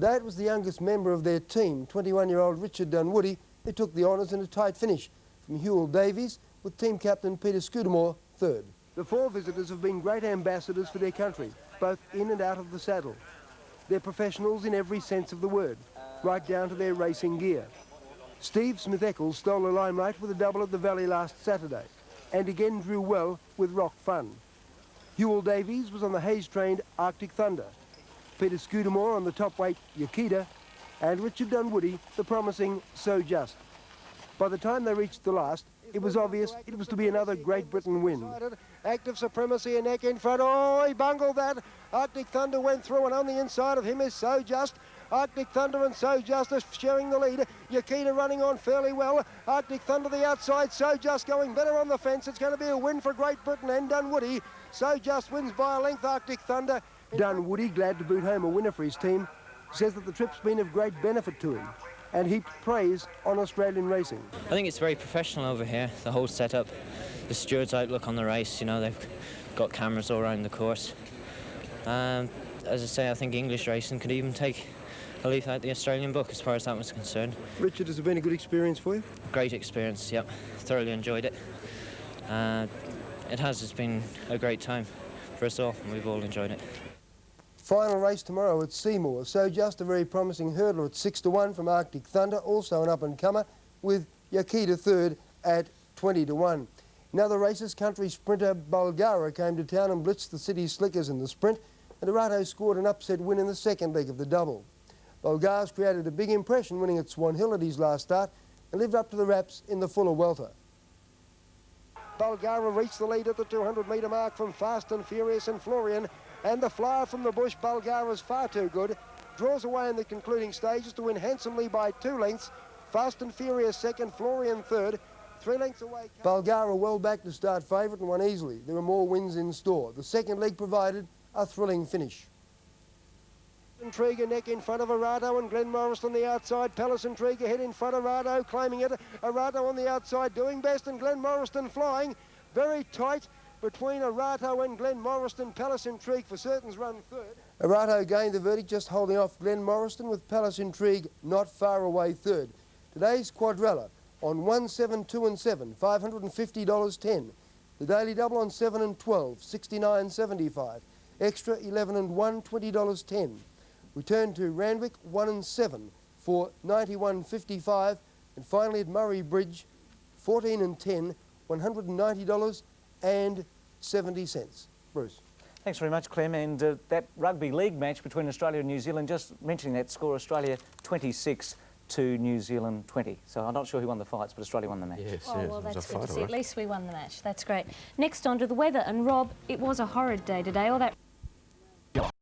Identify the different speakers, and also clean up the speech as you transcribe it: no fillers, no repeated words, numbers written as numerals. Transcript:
Speaker 1: Today it was the youngest member of their team, 21-year-old Richard Dunwoody, who took the honours in a tight finish from Hewell Davies, with team captain Peter Scudamore third. The four visitors have been great ambassadors for their country, both in and out of the saddle. They're professionals in every sense of the word, right down to their racing gear. Steve Smith-Eccles stole the limelight with a double at the Valley last Saturday, and again drew well with Rock Fun. Hewell Davies was on the Hayes-trained Arctic Thunder, Peter Scudamore on the top-weight Yakita, and Richard Dunwoody the promising So Just. By the time they reached the last, it was obvious it was to be another Great Britain win. Active supremacy and neck in front. Oh, he bungled that. Arctic Thunder went through, and on the inside of him is So Just. Arctic Thunder and So Just are sharing the lead. Yakita running on fairly well. Arctic Thunder the outside. So Just going better on the fence. It's going to be a win for Great Britain and Dunwoody. So Just wins by a length. Arctic Thunder. Dunwoody, glad to boot home a winner for his team, says that the trip's been of great benefit to him and heaped praise on Australian racing.
Speaker 2: I think it's very professional over here, the whole setup, the stewards' outlook on the race, you know, they've got cameras all around the course. As I say, I think English racing could even take a leaf out the Australian book as far as that was concerned.
Speaker 1: Richard, has it been a good experience for you?
Speaker 2: Great experience, yep. Thoroughly enjoyed it. It's been a great time for us all, and we've all enjoyed it.
Speaker 1: Final race tomorrow at Seymour. So Just a very promising hurdler at 6-1 from Arctic Thunder, also an up-and-comer, with Yakita third at 20-1. In other races, country sprinter Bulgara came to town and blitzed the city slickers in the sprint, and Arato scored an upset win in the second leg of the double. Bulgara's created a big impression winning at Swan Hill at his last start and lived up to the raps in the Fuller Welter. Bulgara reached the lead at the 200-metre mark from Fast and Furious and Florian, and the flyer from the bush, Bulgara's far too good, draws away in the concluding stages to win handsomely by 2 lengths. Fast and Furious second, Florian third, 3 lengths away. Bulgara well back to start favourite and won easily. There are more wins in store. The second leg provided a thrilling finish. Intrigue neck in front of Arato and Glenn Morris on the outside. Palace Intrigue ahead in front of Arato, claiming it. Arato on the outside doing best, and Glenn Morriston flying. Very tight between Arato and Glenn Morriston. Palace Intrigue for certain's run third. Arato gained the verdict, just holding off Glenn Morriston, with Palace Intrigue not far away third. Today's quadrella on 1, 7, 2 and 7, $550.10. The daily double on 7 and 12, $69.75. Extra 11 and 1, $20.10. Return to Randwick 1 and 7 for $91.55. And finally at Murray Bridge 14 and 10, $190.70. Bruce.
Speaker 3: Thanks very much, Clem. And that rugby league match between Australia and New Zealand, just mentioning that score, Australia 26 to New Zealand 20. So I'm not sure who won the fights, but Australia won the match.
Speaker 4: Yes,
Speaker 5: oh,
Speaker 4: yes,
Speaker 5: well, that's good to see.
Speaker 4: Right?
Speaker 5: At least we won the match. That's great. Next on to the weather. And Rob, it was a horrid day today. All that